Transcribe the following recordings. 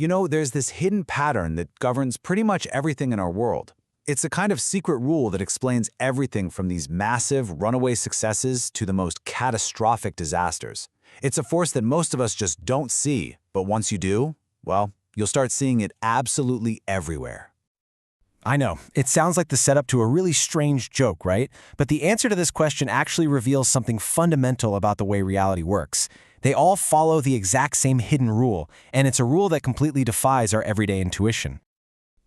You know, there's this hidden pattern that governs pretty much everything in our world. It's a kind of secret rule that explains everything from these massive, runaway successes to the most catastrophic disasters. It's a force that most of us just don't see, but once you do, well, you'll start seeing it absolutely everywhere. I know, it sounds like the setup to a really strange joke, right? But the answer to this question actually reveals something fundamental about the way reality works. They all follow the exact same hidden rule, and it's a rule that completely defies our everyday intuition.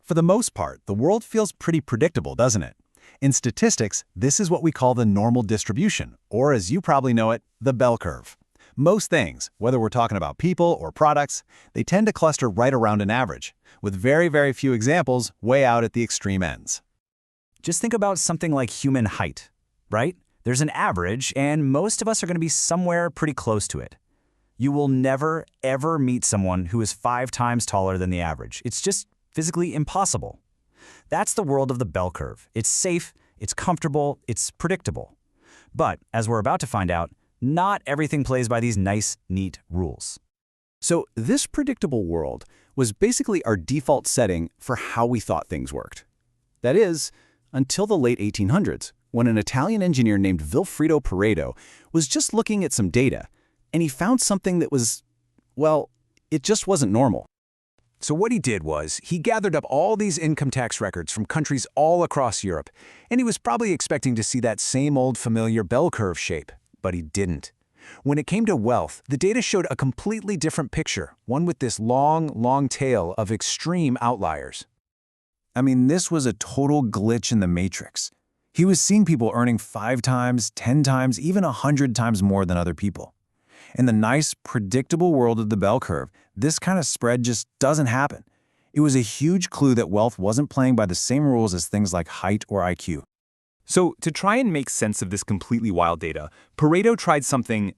For the most part, the world feels pretty predictable, doesn't it? In statistics, this is what we call the normal distribution, or as you probably know it, the bell curve. Most things, whether we're talking about people or products, they tend to cluster right around an average, with very, very few examples way out at the extreme ends. Just think about something like human height, right? There's an average, and most of us are going to be somewhere pretty close to it. You will never, ever meet someone who is 5 times taller than the average. It's just physically impossible. That's the world of the bell curve. It's safe, it's comfortable, it's predictable. But, as we're about to find out, not everything plays by these nice, neat rules. So this predictable world was basically our default setting for how we thought things worked. That is, until the late 1800s, when an Italian engineer named Vilfredo Pareto was just looking at some data, and he found something that was, well, it just wasn't normal. So what he did was, he gathered up all these income tax records from countries all across Europe, and he was probably expecting to see that same old familiar bell curve shape, but he didn't. When it came to wealth, the data showed a completely different picture, one with this long, long tail of extreme outliers. I mean, this was a total glitch in the matrix. He was seeing people earning 5 times, 10 times, even 100 times more than other people. In the nice, predictable world of the bell curve, this kind of spread just doesn't happen. It was a huge clue that wealth wasn't playing by the same rules as things like height or IQ. So, to try and make sense of this completely wild data, Pareto tried something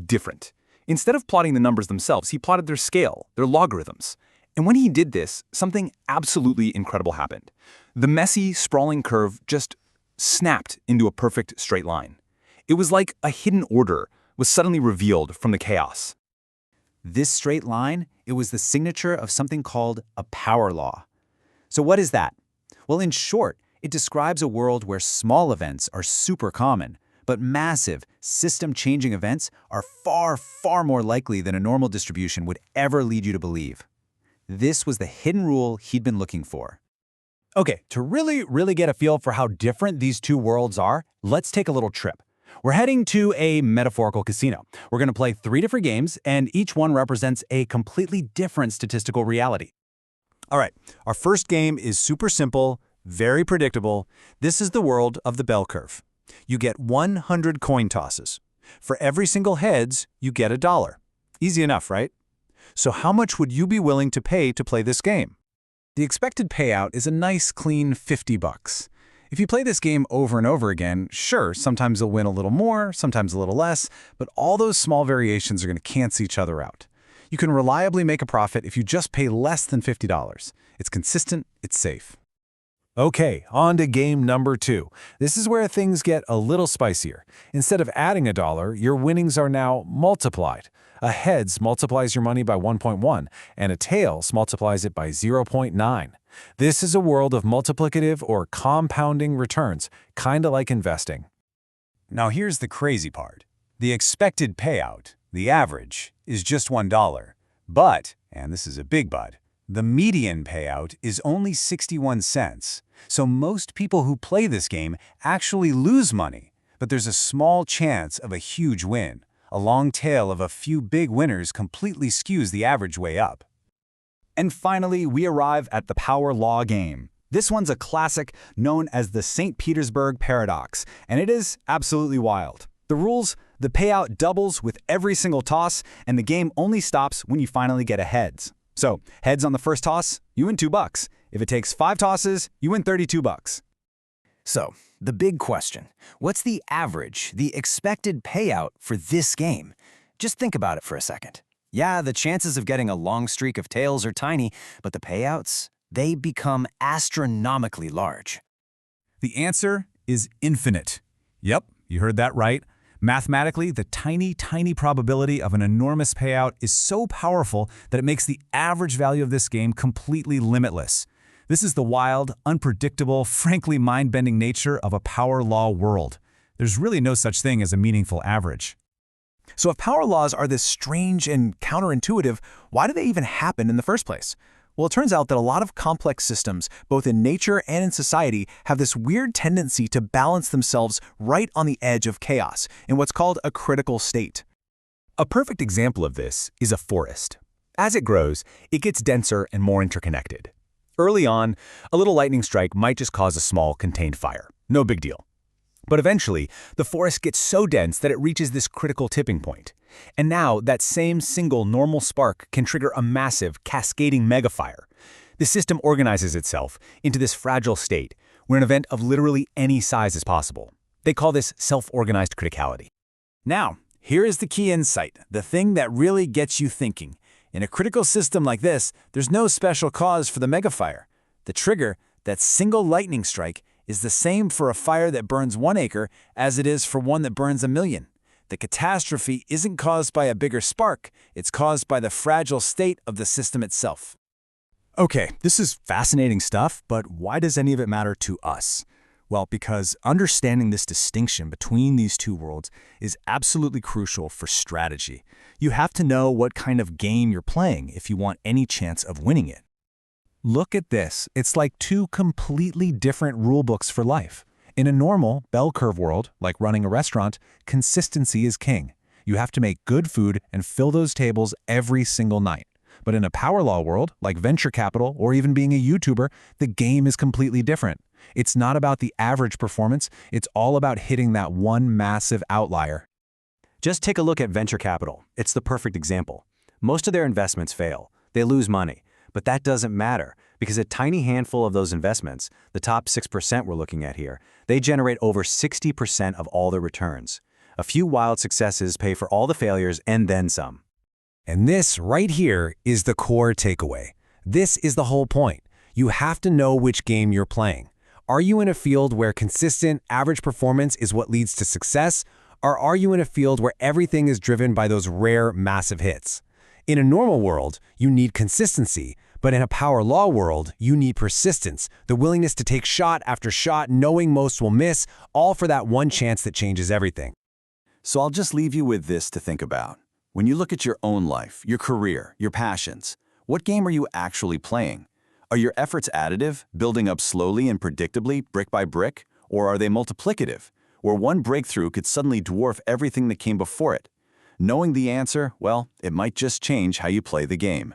different. Instead of plotting the numbers themselves, he plotted their scale, their logarithms. And when he did this, something absolutely incredible happened. The messy, sprawling curve just snapped into a perfect straight line. It was like a hidden order was suddenly revealed from the chaos. This straight line, it was the signature of something called a power law. So what is that? Well, in short, it describes a world where small events are super common, but massive, system-changing events are far, far more likely than a normal distribution would ever lead you to believe. This was the hidden rule he'd been looking for. Okay, to really get a feel for how different these two worlds are, let's take a little trip. We're heading to a metaphorical casino. We're going to play 3 different games, and each one represents a completely different statistical reality. All right, our first game is super simple, very predictable. This is the world of the bell curve. You get 100 coin tosses. For every single heads, you get $1. Easy enough, right? So how much would you be willing to pay to play this game? The expected payout is a nice, clean $50. If you play this game over and over again, sure, sometimes you'll win a little more, sometimes a little less, but all those small variations are going to cancel each other out. You can reliably make a profit if you just pay less than $50. It's consistent, it's safe. Okay, on to game number 2. This is where things get a little spicier. Instead of adding $1, your winnings are now multiplied. A heads multiplies your money by 1.1, and a tails multiplies it by 0.9. This is a world of multiplicative or compounding returns, kinda like investing. Now here's the crazy part. The expected payout, the average, is just $1. But, and this is a big but, the median payout is only 61 cents. So most people who play this game actually lose money, but there's a small chance of a huge win. A long tail of a few big winners completely skews the average way up. And finally, we arrive at the power law game. This one's a classic known as the St. Petersburg paradox, and it is absolutely wild. The rules, the payout doubles with every single toss, and the game only stops when you finally get a heads. So, heads on the first toss, you win $2. If it takes 5 tosses, you win $32. So, the big question, what's the average, the expected payout for this game? Just think about it for a second. Yeah, the chances of getting a long streak of tails are tiny, but the payouts, they become astronomically large. The answer is infinite. Yep, you heard that right. Mathematically, the tiny probability of an enormous payout is so powerful that it makes the average value of this game completely limitless. This is the wild, unpredictable, frankly mind-bending nature of a power law world. There's really no such thing as a meaningful average. So if power laws are this strange and counterintuitive, why do they even happen in the first place? Well, it turns out that a lot of complex systems, both in nature and in society, have this weird tendency to balance themselves right on the edge of chaos, in what's called a critical state. A perfect example of this is a forest. As it grows, it gets denser and more interconnected. Early on, a little lightning strike might just cause a small, contained fire. No big deal. But eventually, the forest gets so dense that it reaches this critical tipping point. And now, that same single normal spark can trigger a massive, cascading megafire. The system organizes itself into this fragile state, where an event of literally any size is possible. They call this self-organized criticality. Now, here is the key insight, the thing that really gets you thinking. In a critical system like this, there's no special cause for the megafire. The trigger, that single lightning strike, is the same for a fire that burns 1 acre as it is for one that burns 1,000,000. The catastrophe isn't caused by a bigger spark, it's caused by the fragile state of the system itself. Okay, this is fascinating stuff, but why does any of it matter to us? Well, because understanding this distinction between these two worlds is absolutely crucial for strategy. You have to know what kind of game you're playing if you want any chance of winning it. Look at this. It's like two completely different rulebooks for life. In a normal, bell curve world, like running a restaurant, consistency is king. You have to make good food and fill those tables every single night. But in a power law world, like venture capital or even being a YouTuber, the game is completely different. It's not about the average performance, it's all about hitting that one massive outlier. Just take a look at venture capital. It's the perfect example. Most of their investments fail. They lose money. But that doesn't matter, because a tiny handful of those investments, the top 6% we're looking at here, they generate over 60% of all their returns. A few wild successes pay for all the failures and then some. And this right here is the core takeaway. This is the whole point. You have to know which game you're playing. Are you in a field where consistent, average performance is what leads to success? Or are you in a field where everything is driven by those rare, massive hits? In a normal world, you need consistency, but in a power law world, you need persistence, the willingness to take shot after shot, knowing most will miss, all for that one chance that changes everything. So I'll just leave you with this to think about. When you look at your own life, your career, your passions, what game are you actually playing? Are your efforts additive, building up slowly and predictably, brick by brick? Or are they multiplicative, where one breakthrough could suddenly dwarf everything that came before it? Knowing the answer, well, it might just change how you play the game.